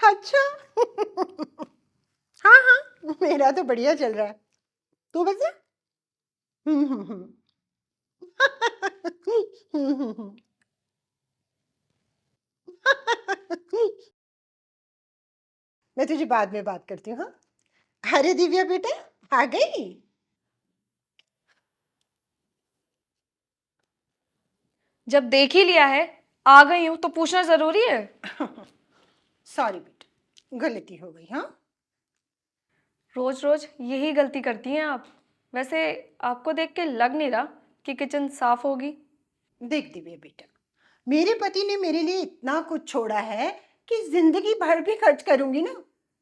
अच्छा। हाँ हाँ, मेरा तो बढ़िया चल रहा है। तू बता। हम्म। मैं तुझे बाद में बात करती हूँ, हाँ। अरे दिव्या बेटा, आ गई। जब देख ही लिया है, आ गई हूं तो पूछना जरूरी है। सॉरी बेटा, गलती हो गई, हाँ। रोज रोज यही गलती करती हैं आप। वैसे आपको देख के लग नहीं रहा कि किचन साफ होगी। देख दिव्या बेटा, मेरे पति ने मेरे लिए इतना कुछ छोड़ा है कि जिंदगी भर भी खर्च करूंगी ना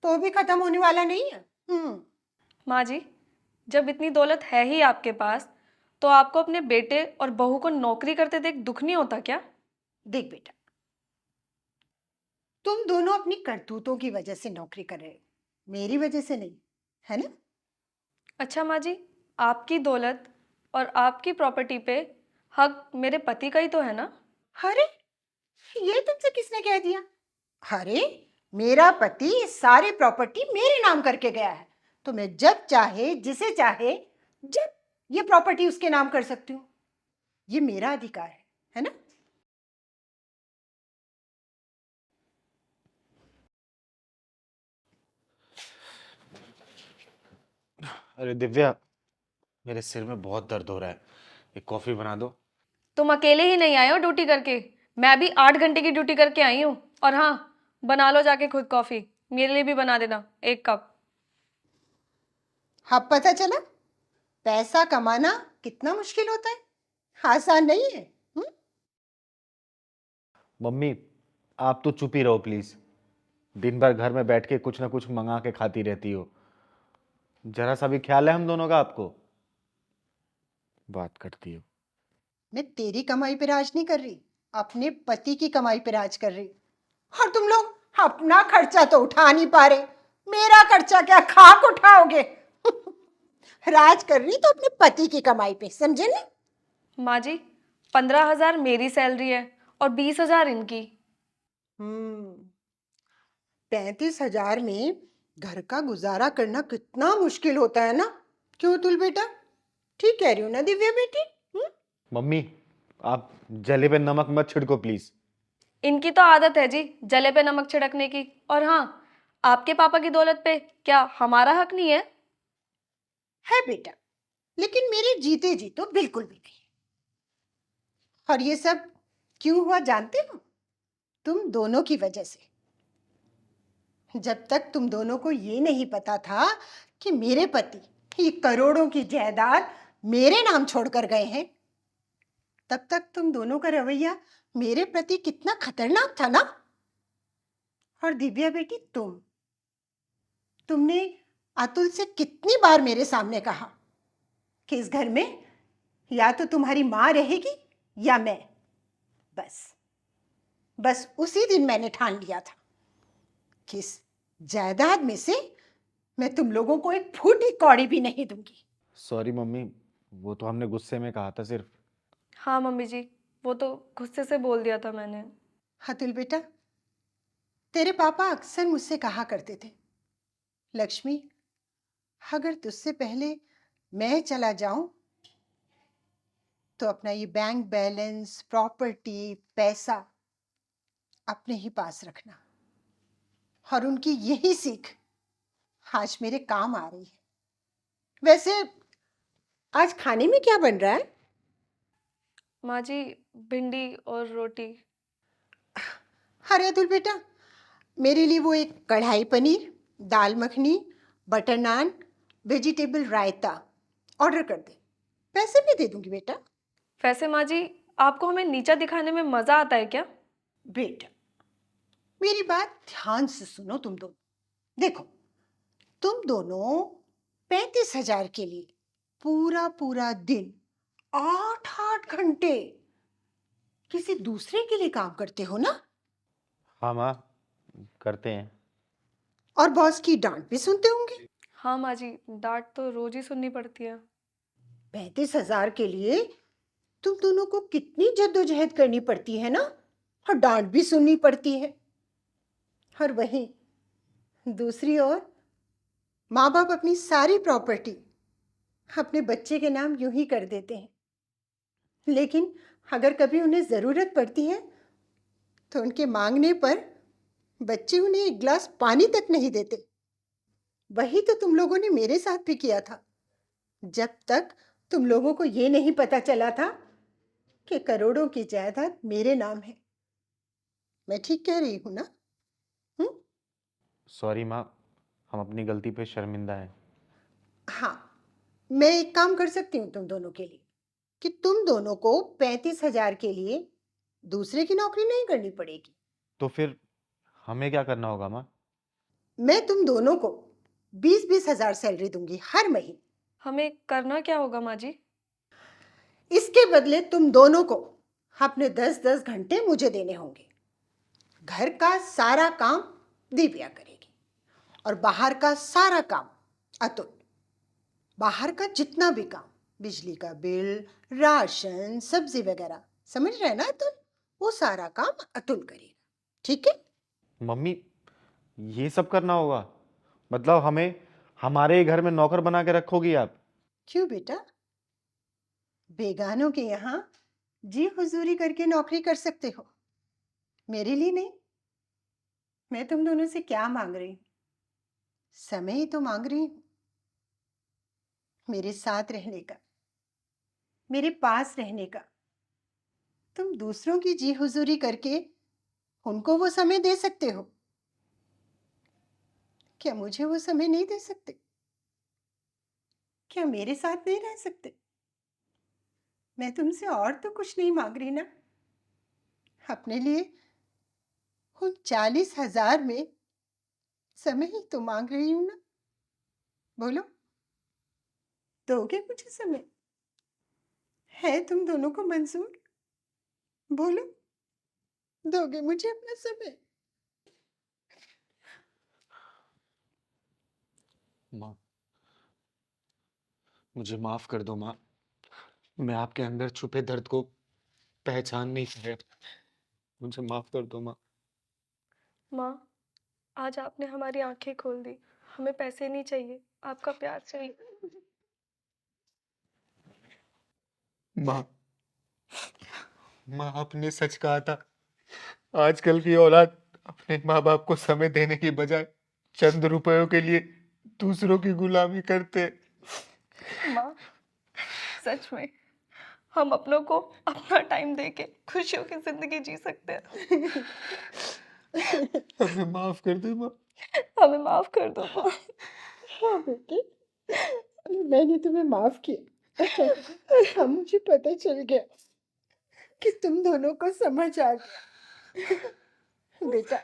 तो भी खत्म होने वाला नहीं है। माँ जी, जब इतनी दौलत है ही आपके पास, तो आपको अपने बेटे और बहू को नौकरी करते देख दुख नहीं होता क्या? देख बेटा, तुम दोनों अपनी करतूतों की वजह से नौकरी कर रहे हो, मेरी वजह से नहीं, है ना। अच्छा माँ जी, आपकी दौलत और आपकी प्रॉपर्टी पे हक मेरे पति का ही तो है ना? अरे, ये तुमसे किसने कह दिया? अरे, मेरा पति ये सारी प्रॉपर्टी मेरे नाम करके गया है, तो मैं जब चाहे जिसे चाहे जब ये प्रॉपर्टी उसके नाम कर सकती हूँ। ये मेरा अधिकार है ना। अरे दिव्या, मेरे सिर में बहुत दर्द हो रहा है। एक कॉफी बना दो। तुम अकेले ही नहीं आए हो ड्यूटी करके, मैं भी 8 घंटे की ड्यूटी करके आई हूँ। और हाँ, बना लो जाके खुद कॉफी, मेरे लिए भी बना देना 1 कप। अब पता चला पैसा कमाना कितना मुश्किल होता है, आसान नहीं है। मम्मी, आप तो चुप ही रहो प्लीज। दिन भर घर में बैठ के कुछ ना कुछ मंगा के खाती रहती हो। जरा सा भी ख्याल है हम दोनों का आपको? बात करती हो। मैं तेरी कमाई पे राज नहीं कर रही, अपने पति की कमाई पे राज कर रही। और तुम लोग अपना खर्चा तो उठा नहीं पा रहे, मेरा खर्चा क्या खाक उठाओगे? राज कर रही तो अपने पति की कमाई पे, समझे ना। माँ जी, 15,000 मेरी सैलरी है और 20,000 इनकी। 35,000 में घर का गुजारा करना कितना मुश्किल होता है ना। क्यों तुल बेटा, ठीक कह रही हूँ ना दिव्या बेटी? मम्मी, आप जले पे नमक मत छिड़को प्लीज। इनकी तो आदत है जी जले पे नमक छिड़कने की। और हाँ, आपके पापा की दौलत पे क्या हमारा हक नहीं है? है बेटा, लेकिन मेरे जीते जी तो बिल्कुल भी नहीं। और ये सब क्यों हुआ जानते हो? तुम दोनों की वजह से। जब तक तुम दोनों को ये नहीं पता था कि मेरे पति ये करोड़ों की जायदाद मेरे नाम छोड़कर गए हैं, तब तक तुम दोनों का रवैया मेरे प्रति कितना खतरनाक था ना। और दिव्या बेटी, तुमने अतुल से कितनी बार मेरे सामने कहा कि इस घर में या तो तुम्हारी मां रहेगी या मैं। बस बस उसी दिन मैंने ठान लिया था कि इस जायदाद में से मैं तुम लोगों को एक फूटी कौड़ी भी नहीं दूंगी। सॉरी मम्मी, वो तो हमने गुस्से में कहा था सिर्फ। हाँ मम्मी जी, वो तो गुस्से से बोल दिया था मैंने। अतुल बेटा, तेरे पापा अक्सर मुझसे कहा करते थे, लक्ष्मी, अगर तुझसे पहले मैं चला जाऊं तो अपना ये बैंक बैलेंस, प्रॉपर्टी, पैसा अपने ही पास रखना। और उनकी यही सीख आज मेरे काम आ रही है। वैसे आज खाने में क्या बन रहा है? माँ जी, भिंडी और रोटी। अरे अतुल बेटा, मेरे लिए वो एक कढ़ाई पनीर, दाल मखनी, बटर नान, वेजिटेबल रायता ऑर्डर कर दे। पैसे भी दे दूंगी बेटा। वैसे माँ जी, आपको हमें नीचा दिखाने में मजा आता है क्या? बेटा, मेरी बात ध्यान से सुनो तुम दोनों। देखो, तुम दोनों 35,000 के लिए पूरा पूरा दिन 8-8 घंटे किसी दूसरे के लिए काम करते हो ना। हाँ माँ, करते हैं। और बॉस की डांट भी सुनते होंगे। हाँ माँ जी, डांट तो रोज ही सुननी पड़ती है। 35,000 के लिए तुम दोनों को कितनी जद्दोजहद करनी पड़ती है ना। और डांट भी सुननी पड़ती है। और वहीं दूसरी ओर माँ बाप अपनी सारी प्रॉपर्टी अपने बच्चे के नाम यूं ही कर देते हैं, लेकिन अगर कभी उन्हें ज़रूरत पड़ती है तो उनके मांगने पर बच्चे उन्हें एक गिलास पानी तक नहीं देते। वही तो तुम लोगों ने मेरे साथ भी किया था, जब तक तुम लोगों को ये नहीं पता चला था कि करोड़ों की जायदाद मेरे नाम है। मैं ठीक कह रही हूँ ना? हम्म? सॉरी माँ, हम अपनी गलती पे शर्मिंदा हैं। हाँ, मैं एक काम कर सकती हूँ तुम दोनों के लिए कि तुम दोनों को 35,000 के लिए दूसरे की नौकरी नहीं करनी पड़ेगी। तो फिर हमें क्या करना होगा माँ? मैं तुम दोनों को 20-20 हजार सैलरी दूंगी हर महीने। हमें करना क्या होगा माँ जी? इसके बदले तुम दोनों को अपने 10-10 घंटे मुझे देने होंगे। घर का सारा काम दिव्या करेगी और बाहर का सारा काम अतुल। बाहर का जितना भी काम, बिजली का बिल, राशन, सब्जी वगैरह, समझ रहे हैं ना अतुल? वो सारा काम अतुल करेगा, ठीक है? मम्मी, ये सब करना होगा? मतलब हमें हमारे ही घर में नौकर बना के रखोगी आप? क्यों बेटा? बेगानों के यहाँ जी हुजूरी करके नौकरी कर सकते हो, मेरे लिए नहीं। मैं तुम दोनों से क्या मांग रही हूँ? समय ही तो मांग रही हूँ, मेरे साथ रहने का, मेरे पास रहने का। तुम दूसरों की जी हुजूरी करके उनको वो समय दे सकते हो, क्या मुझे वो समय नहीं दे सकते? क्या मेरे साथ नहीं रह सकते? मैं तुमसे और तो कुछ नहीं मांग रही ना, अपने लिए उन 40,000 में समय ही तो मांग रही हूं ना। बोलो, दोगे मुझे समय? है तुम दोनों को मंजूर? बोलो, दोगे मुझे अपना समय? माँ, मुझे माफ कर दो माँ। मैं आपके अंदर छुपे दर्द को पहचान नहीं पाया। मुझे माफ कर दो माँ। माँ, आज आपने हमारी आंखें खोल दी। हमें पैसे नहीं चाहिए, आपका प्यार चाहिए। माँ, माँ आपने सच कहा था। आजकल की औलाद अपने माँ बाप को समय देने की बजाय चंद रुपयों के लिए दूसरों की गुलामी करते। माँ, सच में हम अपनों को अपना टाइम देके खुशियों की जिंदगी जी सकते हैं। हमें माफ कर दो माँ। हमें माफ कर दो माँ। हाँ बेटे, मैंने तुम्हें माफ किया। हाँ, मुझे पता चल गया कि तुम दोनों को समझ आ गया। बेटा,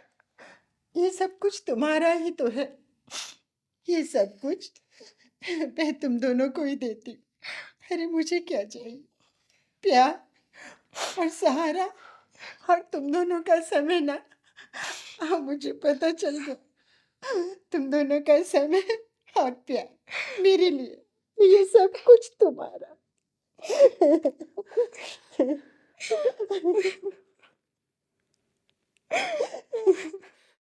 ये सब कुछ तुम्हारा ही तो है। ये सब कुछ मैं तुम दोनों को ही देती। अरे मुझे क्या चाहिए? प्यार और सहारा और तुम दोनों का समय ना। हाँ, मुझे पता चल गया, तुम दोनों का समय और प्यार मेरे लिए ये सब कुछ तुम्हारा।